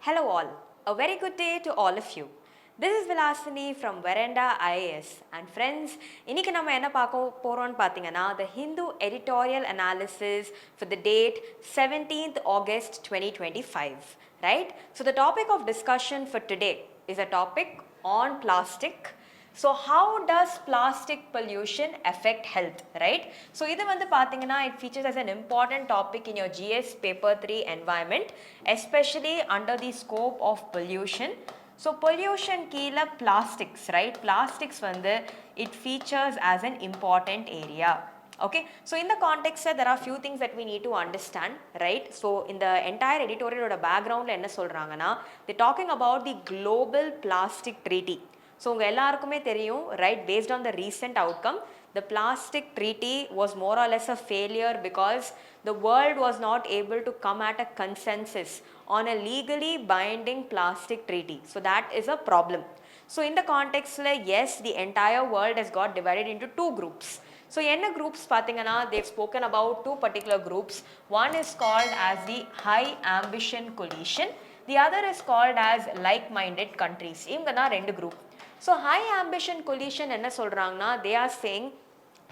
Hello all, a very good day to all of you. This is Vilasini from Veranda IAS and friends, இன்னைக்கு நம்ம என்ன பார்க்க போறோம்னு பாத்தீங்கன்னா the Hindu editorial analysis for the date 17th August 2025, right? So the topic of discussion for today is a topic on plastic. So how does plastic pollution affect health, right? So இது வந்து பாத்தீங்கன்னா it features as an important topic in your GS paper 3 environment, especially under the scope of pollution. So pollution கீழ plastics, right? Plastics வந்து it features as an important area. Okay, so in the context there are few things that we need to understand, right? So in the entire editorial background என்ன சொல்றாங்கன்னா they talking about the global plastic treaty. So உங்க எல்லாருக்குமே தெரியும், right? Based on the recent outcome, the plastic treaty was more or less a failure because the world was not able to come at a consensus on a legally binding plastic treaty. So that is a problem. So in the context, yes, the entire world has got divided into two groups. So என்ன groups பாத்தீங்கன்னா they've spoken about two particular groups. One is called as the high ambition coalition. The other is called as like-minded countries. இவங்க தான் ரெண்டு group. So high ambition coalition என்ன சொல்றாங்கன்னா they are saying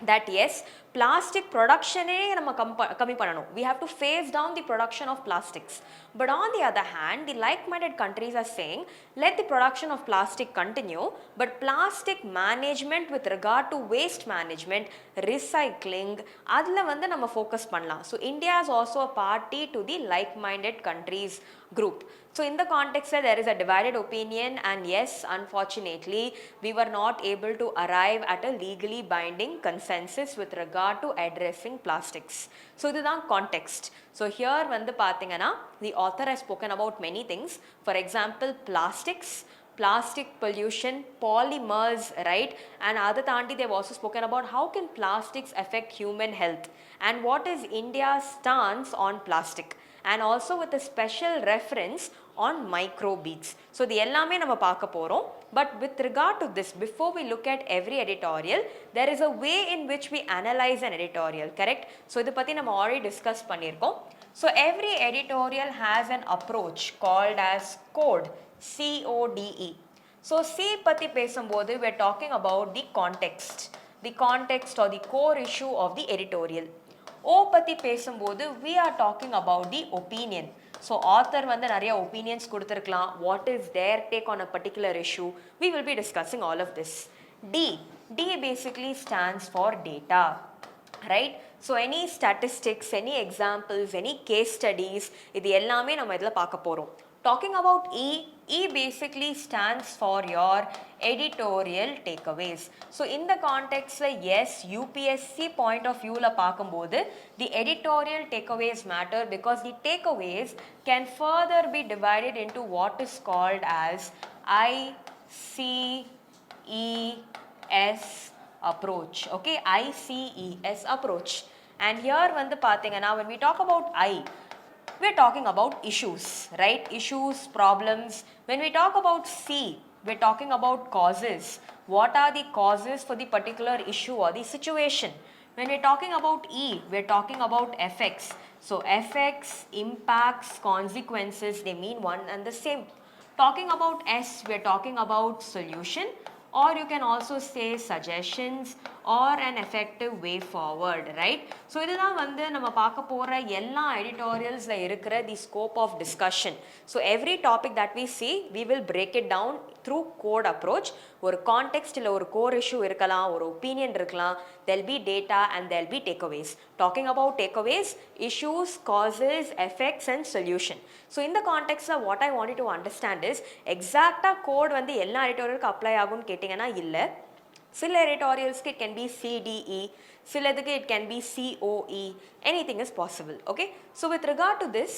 that yes, plastic production நம்ம கம்மி பண்ணணும். We have to phase down the production of plastics. But on the other hand, the like-minded countries are saying let the production of plastic continue, but plastic management with regard to waste management, recycling, அதுல வந்து நம்ம focus பண்ணலாம். So India is also a party to the like-minded countries group. So in the context there is a divided opinion, and yes, unfortunately we were not able to arrive at a legally binding consensus with regard to addressing plastics. So this is context. So here வந்து பாத்தீங்கன்னா the author has spoken about many things. For example, plastics, plastic pollution, polymers, right? And other tandi they've also spoken about how can plastics affect human health and what is India's stance on plastic, and also with a special reference on microbeads. So the ellame nama paaka porom, but with regard to this, before we look at every editorial, there is a way in which we analyze an editorial, correct? So idu patti nama already discuss pannirkom. So every editorial has an approach called as code, CODE. So C patti pesumbodhu we are talking about the context or the core issue of the editorial. O பத்தி பேசும்போது we are talking about the opinion. So author வந்து நிறைய opinions கொடுத்திருக்கலாம். What is their take on a particular issue? We will be discussing all of this. D basically stands for data, right? So any statistics, any examples, any case studies, இது எல்லாமே நம்ம இதில் பார்க்க போறோம். Talking about E basically stands for your editorial takeaways. So in the context, yes, UPSC point of view la paakumbodhu the editorial takeaways matter because the takeaways can further be divided into what is called as ICES approach. Okay, ICES approach. And here vandu pathina when we talk about we are talking about issues, right? Issues, problems. When we talk about C, we're talking about causes. What are the causes for the particular issue or the situation? When we're talking about E, we're talking about effects. So effects, impacts, consequences, they mean one and the same. Talking about S, we're talking about solution, or you can also say suggestions or an effective way forward, right? So இதுதான் வந்து நம்ம பார்க்க போற எல்லா editorialsல இருக்கிற the scope of discussion. So every topic that we see, we will break it down through code approach. ஒரு context இல்ல ஒரு core issue இருக்கலாம், ஒரு opinion இருக்கலாம், there'll be data and there'll be takeaways. Talking about takeaways, issues, causes, effects and solution. So in the context what I wanted to understand is exact code வந்து எல்லா editorialக்கு apply ஆகும்னு கேட்டிங்கன்னா இல்ல. சில editorialsக்கு it can be CDE, சிலதுக்கு it can be COE, anything is possible. Okay, so with regard to this,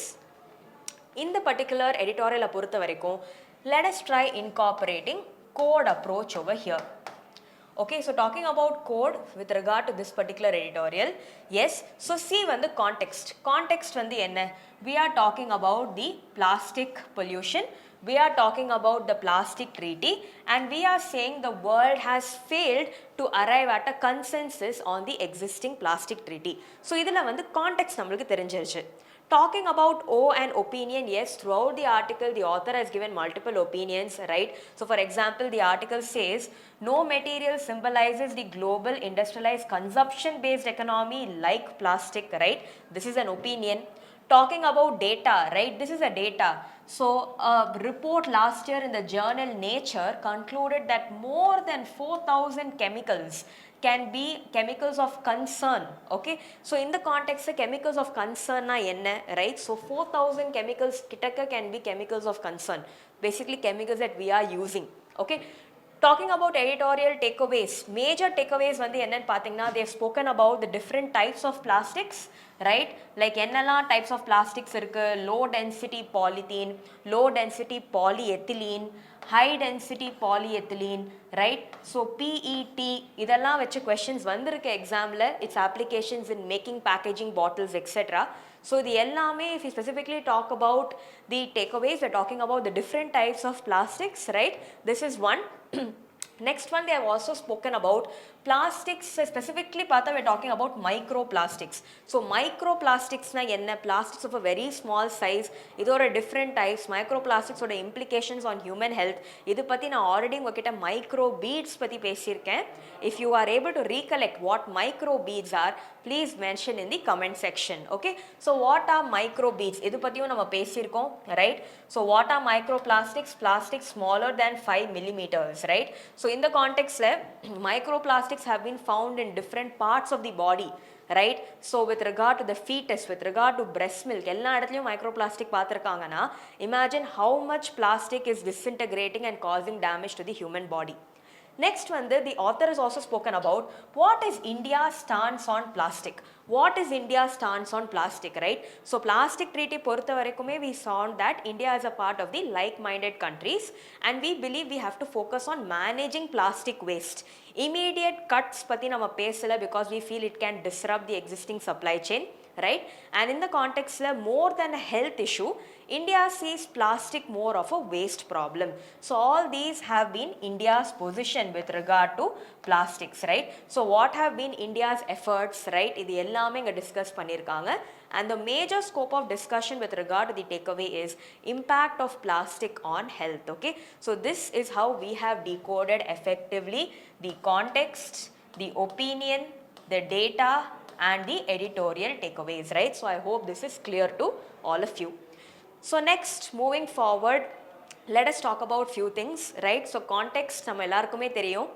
in the particular editorial பொறுத்த வரைக்கும் let us try incorporating code approach over here. Okay, so talking about code with regard to this particular editorial, yes, so C வந்து context வந்து என்ன? We are talking about the plastic pollution, we are talking about the plastic treaty, and we are saying the world has failed to arrive at a consensus on the existing plastic treaty. So இதுல வந்து context நம்மளுக்கு தெரிஞ்சிருச்சு. Talking about O and opinion, yes, throughout the article, the author has given multiple opinions, right? So, for example, the article says, no material symbolizes the global industrialized consumption-based economy like plastic, right? This is an opinion. Talking about data, right? This is a data. So, a report last year in the journal Nature concluded that more than 4,000 chemicals can be chemicals of concern. Okay, so in the context of chemicals of concern na enna, right? So 4,000 chemicals kitaka can be chemicals of concern, basically chemicals that we are using. Okay, talking about editorial takeaways, major takeaways வந்து என்னன்னு பார்த்தீங்கன்னா, they have spoken about the different types of plastics, right? Like என்னெல்லாம் types of plastics இருக்கு, low density polythene, low density polyethylene, high density polyethylene, right? So PET இதெல்லாம் வச்சு questions வந்திருக்கு examல, its applications in making packaging bottles etc. So the ellame, if you specifically talk about the takeaways, we're talking about the different types of plastics, right? This is one. Next one, they have also spoken about plastics. Specifically we're talking about microplastics. So microplastics na enna, plastics of a very small size, idora different types. Microplastics oda implications on human health, idu patti na already ungakitta microbeads patti pesirken. If you are able to recollect what microbeads are, please mention in the comment section. Okay, so what are microbeads, idu pattiyum nama pesirkom, right? So what are microplastics? Plastics smaller than 5 millimeters, right? So in the context microplastics have been found in different parts of the body, right? So with regard to the fetus, with regard to breast milk, எல்லா இடத்துலயும் microplastic பார்த்திருக்காங்கன்னா, imagine how much plastic is disintegrating and causing damage to the human body. Next one, the author has also spoken about what is India's stance on plastic. What is India's stance on plastic, right? So plastic treaty பொறுத்த வரைக்குமே we saw that India is a part of the like-minded countries and we believe we have to focus on managing plastic waste. Immediate cuts பத்தி நம்ம பேசல because we feel it can disrupt the existing supply chain, right? And in the context more than a health issue, India sees plastic more of a waste problem. So all these have been India's position with regard to plastics, right? So what have been India's efforts, right? இது எல்லாமே இங்க discuss பண்ணிருக்காங்க. And the major scope of discussion with regard to the takeaway is impact of plastic on health. Okay, so this is how we have decoded effectively the context, the opinion, the data and the editorial takeaways, right? So I hope this is clear to all of you. So next, moving forward, let us talk about few things, right? So context நம்ம எல்லாருக்குமே தெரியும்,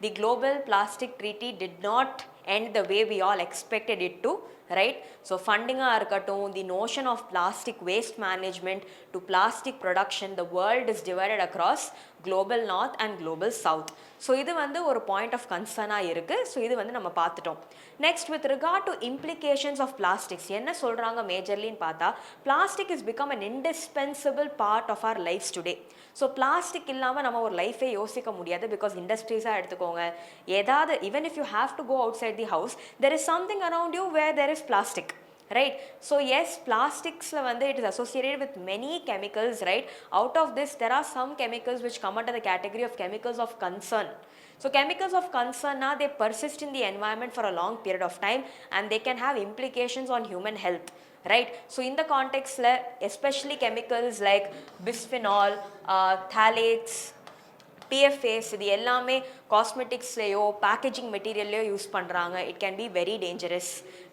the global plastic treaty did not end the way we all expected it to, right? So funding இருக்கட்டும், the notion of plastic waste management to plastic production, the world is divided across global north and global south. So இது வந்து ஒரு point of concern இருக்கு. So இது வந்து நம்ம பார்த்துட்டோம். Next, with regard to implications of plastics, என்ன சொல்றாங்க majorly பார்த்தா, plastic has become an indispensable part of our lives today. So plastic இல்லாம நம்ம ஒரு லைஃபே யோசிக்க முடியாது because industries-ஆ எடுத்துக்கோங்க, ஏதாவது even if you have to go outside the house, there is something around you where there is plastic, right? So yes, plastics வந்து it is associated with many chemicals, right? Out of this there are some chemicals which come under the category of chemicals of concern. So chemicals of concern now they persist in the environment for a long period of time and they can have implications on human health, right? So in the context especially chemicals like bisphenol, phthalates, PFAs, இது எல்லாமே காஸ்மெட்டிக்ஸ்லையோ packaging மெட்டீரியல்லையோ use பண்ணுறாங்க. It can be very dangerous.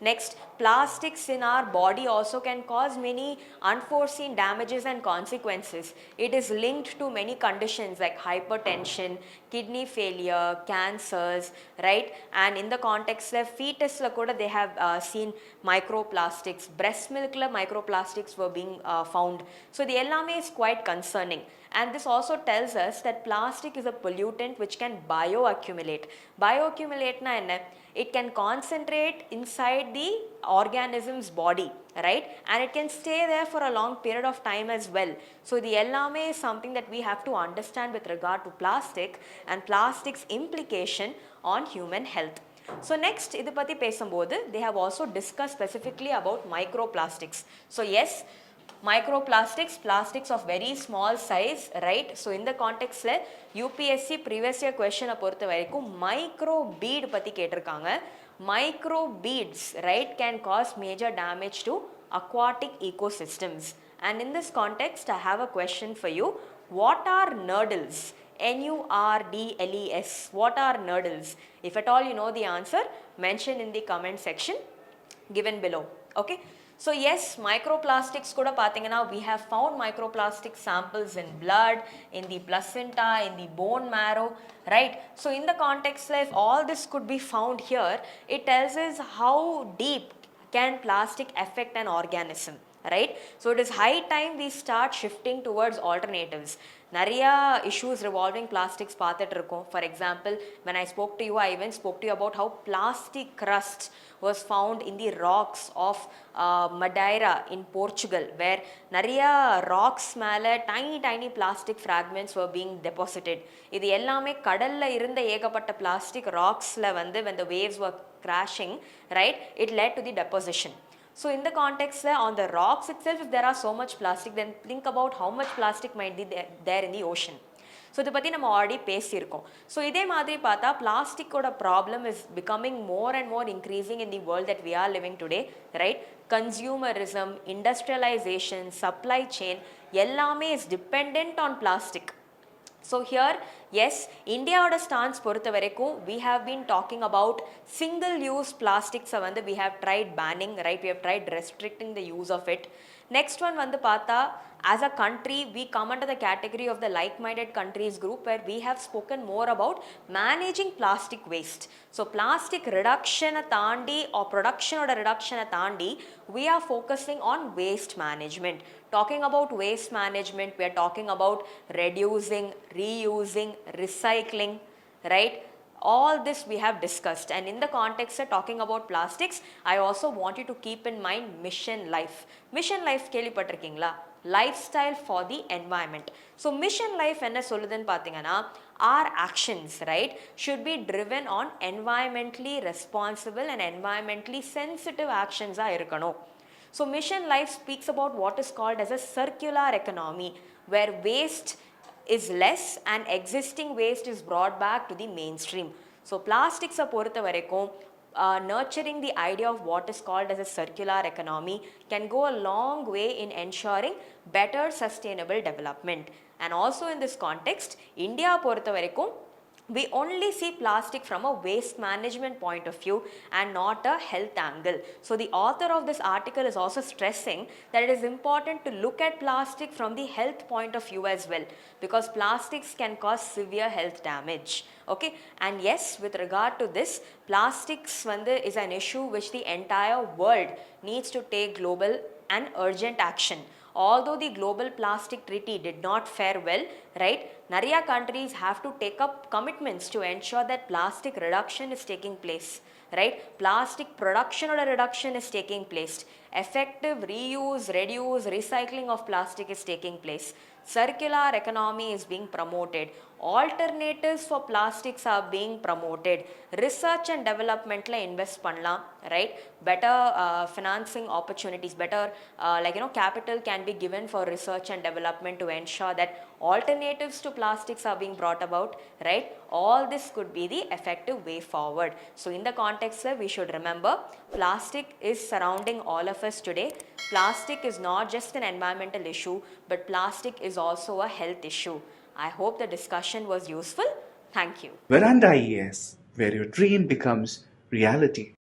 Next, plastics in our body also can cause many unforeseen damages and consequences. It is linked to many conditions like hypertension, kidney failure, cancers, right? And in the context fetus kuda they have seen microplastics. Breast milk microplastics were being found. So the ellame is quite concerning. And this also tells us that plastic is a pollutant which can bioaccumulate. Bioaccumulate na enna? It can concentrate inside the organism's body, right? And it can stay there for a long period of time as well. So the ellame is something that we have to understand with regard to plastic and plastic's implication on human health. So next, idu patti pesambodhu, they have also discussed specifically about microplastics. So yes, microplastics, plastics of very small size, right? So in the context UPSC previous year question பொறுத்த வரைக்கும் micro bead பத்தி கேட்டிருக்காங்க. Micro beads, right, can cause major damage to aquatic ecosystems. And in this context, I have a question for you. What are nurdles? Nurdles. What are nurdles? If at all you know the answer, mention in the comment section given below. Okay. So yes, microplastics kuda pathingana, we have found microplastic samples in blood, in the placenta, in the bone marrow, right? So in the context, if all this could be found here, it tells us how deep can plastic affect an organism, right? So it is high time we start shifting towards alternatives. Nariya issues revolving plastics paathitu irukom. For example, when I spoke to you, I even spoke to you about how plastic crust was found in the rocks of Madeira in Portugal, where nariya rocks mele tiny plastic fragments were being deposited. Idu ellame kadalla irunda ஏகப்பட்ட plastic rocksல வந்து when the waves were crashing, right, it led to the deposition. So in the context on the rocks itself, if there are so much plastic, then think about how much plastic might be there in the ocean. So இதை பற்றி நம்ம already பேசியிருக்கோம். So இதே மாதிரி பார்த்தா பிளாஸ்டிக்கோட problem is becoming more and more increasing in the world that we are living today, right? Consumerism, industrialisation, supply chain எல்லாமே is depend on plastic. So here, yes, India's stance பொறுத்த வரைக்கும் we have been talking about single use plastics வந்து we have tried banning, right? We have tried restricting the use of it. Next one வந்து பார்த்தா, as a country we come under the category of the like-minded countries group where we have spoken more about managing plastic waste. So plastic reduction தாண்டி or production oda reduction தாண்டி we are focusing on waste management. Talking about waste management, we are talking about reducing, reusing, recycling, right? All this we have discussed, and in the context of talking about plastics, I also want you to keep in mind mission life. Mission life கேள்விப்பட்டிருக்கீங்களா? Lifestyle for the environment. So mission life என்ன சொல்லுதுன்னு பார்த்தீங்கன்னா, our actions, right, should be driven on environmentally responsible and environmentally sensitive actions இருக்கணும். So mission life speaks about what is called as a circular economy, where waste is less and existing waste is brought back to the mainstream. So plastics பொறுத்த வரைக்கும் nurturing the idea of what is called as a circular economy can go a long way in ensuring better sustainable development. And also in this context, India பொறுத்த வரைக்கும் we only see plastic from a waste management point of view and not a health angle. So the author of this article is also stressing that it is important to look at plastic from the health point of view as well, because plastics can cause severe health damage. Okay, and yes, with regard to this, plastics is an issue which the entire world needs to take global and urgent action. Although the global plastic treaty did not fare well, right, nariya countries have to take up commitments to ensure that plastic reduction is taking place, right? Plastic production or reduction is taking place. Effective reuse, reduce, recycling of plastic is taking place. Circular economy is being promoted. Alternatives for plastics are being promoted. Research and development la invest pannalam, right? Better financing opportunities, better capital can be given for research and development to ensure that alternatives to plastics are being brought about, right? All this could be the effective way forward. So in the context we should remember plastic is surrounding all of us today. Plastic is not just an environmental issue, but plastic is also a health issue. I hope the discussion was useful. Thank you. Veranda IAS, where your dream becomes reality.